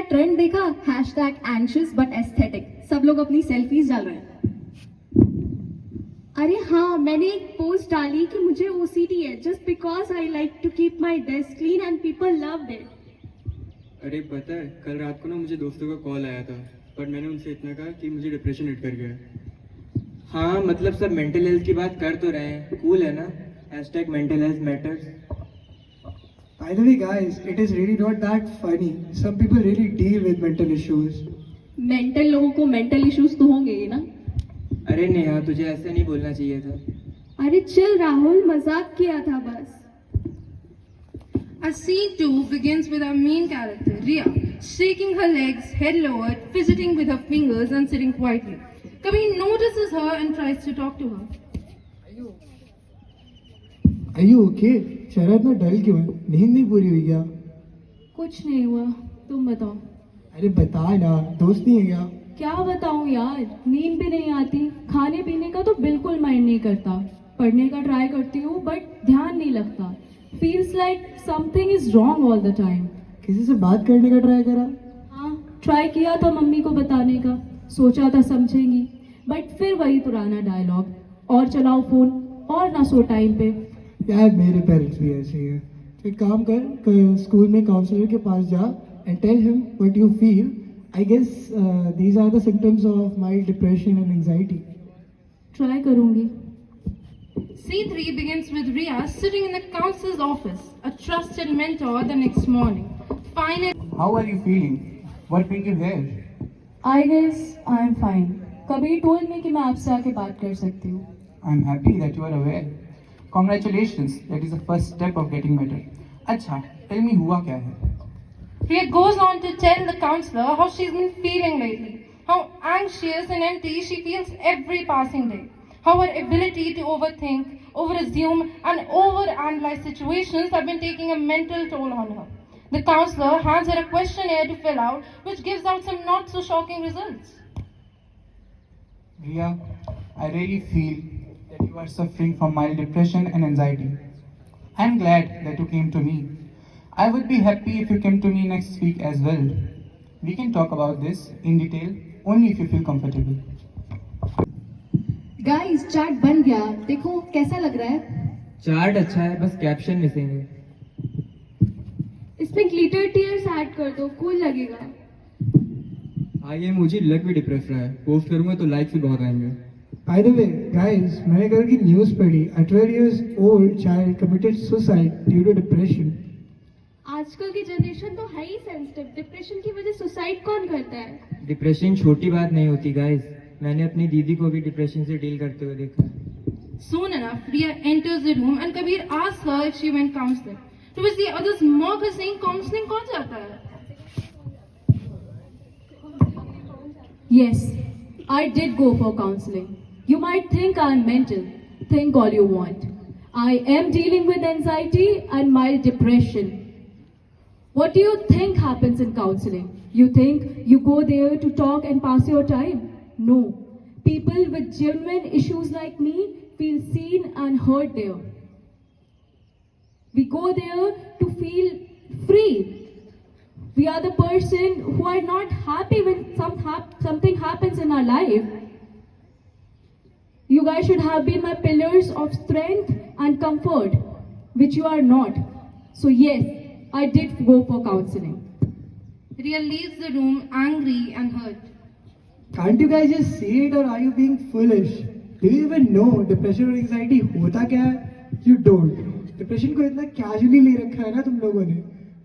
नया ट्रेंड देखा, #anxious but aesthetic, सब लोग अपनी सेल्फीज डाल रहे हैं। अरे हाँ, मैंने एक पोस्ट डाली कि मुझे ओसीडी है just because I like to keep my desk clean and people loved it. अरे पता है, कल रात को ना मुझे दोस्तों का कॉल आया था, पर मैंने उनसे इतना कहा कि मुझे डिप्रेशन हिट कर गया। हाँ मतलब सब मेंटल हेल्थ की बात कर तो रहे हैं, कूल है ना, #mental health matters। By the way, guys, it is really not that funny. Some people really deal with mental issues. Mental लोगों को मेंटल इश्यूज तो होंगे ही ना। अरे नेहा, तुझे ऐसे नहीं बोलना चाहिए था। अरे चिल राहुल, मजाक किया था बस। Our scene 2 begins with our main character, Ria, shaking her legs, head lowered, fidgeting with her fingers and sitting quietly. Kabir notices her and tries to talk to her. Are you okay? चेहरा इतना डल क्यों है? नींद नहीं पूरी हुई क्या? कुछ नहीं हुआ, तुम बताओ। अरे बता ना, दोस्त नहीं है क्या? क्या बताऊं यार, नींद भी नहीं आती, खाने पीने का तो बिल्कुल माइंड नहीं करता, पढ़ने का ट्राई करती हूँ बट ध्यान नहीं लगता। Feels like something is wrong all the time. किसी से बात करने का ट्राई करा? हाँ, ट्राई किया था मम्मी को बताने का, सोचा था समझेंगी, बट फिर वही पुराना डायलॉग, और चलाओ फोन और ना सो टाइम पे। यार मेरे पेरेंट्स भी ऐसे ही हैं। तो एक काम कर, स्कूल में काउंसलर के पास जा and tell him what you feel. I guess these are the symptoms of mild depression and anxiety. Try करूंगी। Scene 3 begins with Ria sitting in the counselor's office, a trusted mentor the next morning. Finally, How are you feeling? What brings you here? I guess I am fine. Kabir told me कि मैं आपसे आके बात कर सकती हूँ। I'm happy that you are aware. Congratulations, that is the first step of getting better. अच्छा, tell me हुआ क्या है? Ria goes on to tell the counselor how she's been feeling lately, how anxious and empty she feels every passing day, how her ability to overthink, overassume, and overanalyze situations have been taking a mental toll on her. The counselor hands her a questionnaire to fill out, which gives out some not so shocking results. Ria, I really feel that you are suffering from mild depression and anxiety. I'm glad that you came to me. I would be happy if you came to me next week as well. We can talk about this in detail only if you feel comfortable. Guys, chart बन गया, देखो कैसा लग रहा है। Chart अच्छा है, बस कैप्शन मिसिंग है। इसमें ग्लिटर टीयर्स ऐड कर दो, कूल लगेगा। आइए, मुझे लग भी डिप्रेस रहा है, पोस्ट करूंगा तो लाइक्स भी बहुत आएंगे। By the way, guys, मैंने कल की न्यूज़ पढ़ी। A 12 years old child committed suicide due to depression. आजकल की जनरेशन तो है ही सेंसिटिव, डिप्रेशन की वजह सुसाइड कौन करता है? डिप्रेशन छोटी बात नहीं होती गाइस, मैंने अपनी दीदी को भी डिप्रेशन से डील करते हुए देखा। Soon enough, Ria enters the room and Kabir asks her if she went counseling. To which the others mock her saying, counseling कौन जाता है? Yes, I did go for counseling. You might think I'm mental. Think all you want. I am dealing with anxiety and mild depression. What do you think happens in counseling? You think you go there to talk and pass your time? No. People with genuine issues like me feel seen and heard there. We go there to feel free. We are the person who are not happy when something happens in our life. You guys should have been my pillars of strength and comfort, which you are not. So yes, I did go for counseling. Ria leaves the room angry and hurt. Can't you guys just say it, or are you being foolish? Do you even know depression और anxiety होता क्या है? You don't. Depression को इतना casually ले रखा है ना तुम लोगों ने।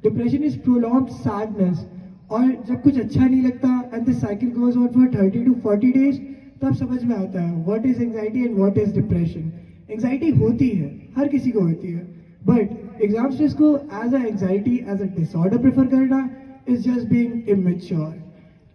Depression is prolonged sadness. और जब कुछ अच्छा नहीं लगता and the cycle goes on for 30 to 40 days, तब समझ में आता है what is anxiety and what is depression. Anxiety होती है, हर किसी को होती है, but exam stress को as a anxiety, as a disorder prefer करना is just being immature.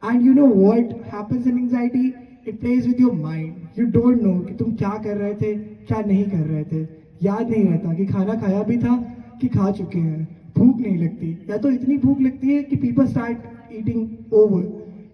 And you know what happens in anxiety? It plays with your mind. You don't know कि तुम क्या कर रहे थे, क्या नहीं कर रहे थे, याद नहीं रहता कि खाना खाया भी था कि खा चुके हैं, भूख नहीं लगती, या तो इतनी भूख लगती है कि people start eating over.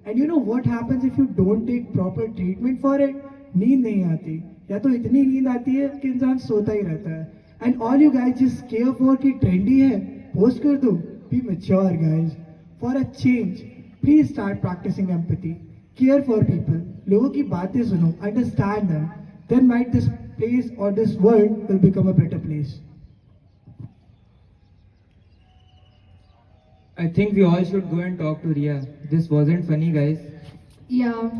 And you know what happens if you don't take proper treatment for it? नींद नहीं आती, या तो इतनी नींद आती है कि इंसान सोता ही रहता है. And all you guys just care for कि trendy है, post कर दो. Be mature guys. For a change, Please start practicing empathy. Care for people. लोगों की बातें सुनो. Understand them. Then might this place or this world will become a better place. I think we all should go and talk to Ria. This wasn't funny, guys. Yeah,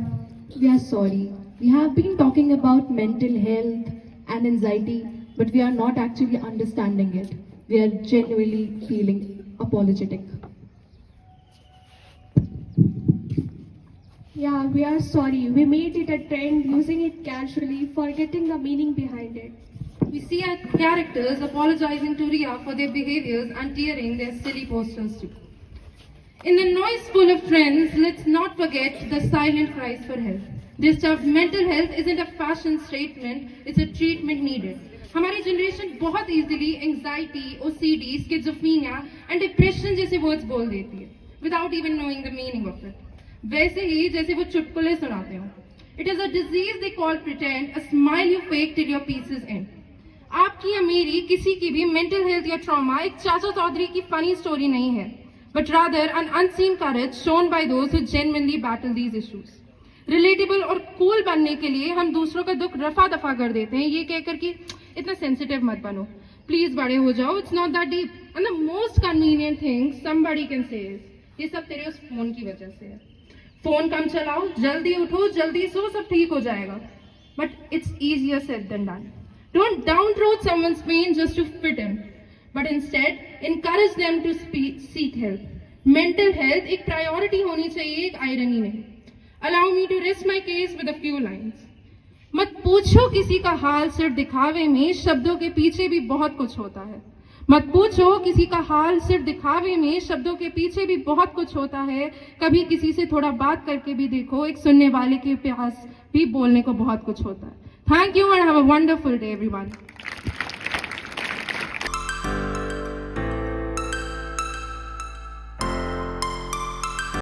we are sorry. We have been talking about mental health and anxiety, but we are not actually understanding it. We are genuinely feeling apologetic. Yeah, we are sorry. We made it a trend, using it casually, forgetting the meaning behind it. We see our characters apologizing to Ria for their behaviors and tearing their silly posters too. In the noise full of trends, let's not forget the silent cries for help. This stuff, mental health isn't a fashion statement, it's a treatment needed. हमारी generation बहुत easily anxiety, OCD, schizophrenia and depression जैसे words बोल देती है without even knowing the meaning of it. वैसे ही जैसे वो चुटकुले सुनाते हो। It is a disease they call pretend, a smile you fake till your peace is end. आपकी या मेरी किसी की भी मेंटल हेल्थ या ट्रॉमा एक चाचा चौधरी की फनी स्टोरी नहीं है, but rather an unseen courage shown by those who genuinely battle these issues. Relatable और कूल बनने के लिए हम दूसरों का दुख रफा दफा कर देते हैं, ये कहकर कि इतना सेंसिटिव मत बनो, प्लीज बड़े हो जाओ, it's not that deep. And the most convenient thing somebody can say is, ये सब तेरे उस फोन की वजह से है। फोन कम चलाओ, जल्दी उठो, जल्दी सो, सब ठीक हो जाएगा। But it's easier said than done. Don't downthrow someone's pain just to fit in, but instead encourage them to seek help. Mental health एक priority होनी चाहिए, एक irony नहीं। Allow me to rest my case with a few lines. मत पूछो किसी का हाल सिर्फ दिखावे में, शब्दों के पीछे भी बहुत कुछ होता है। मत पूछो किसी का हाल सिर्फ दिखावे में, शब्दों के पीछे भी बहुत कुछ होता है। कभी किसी से थोड़ा बात करके भी देखो, एक सुनने वाले के पास भी बोलने को बहुत कुछ होता है। Thank you and have a wonderful day, everyone.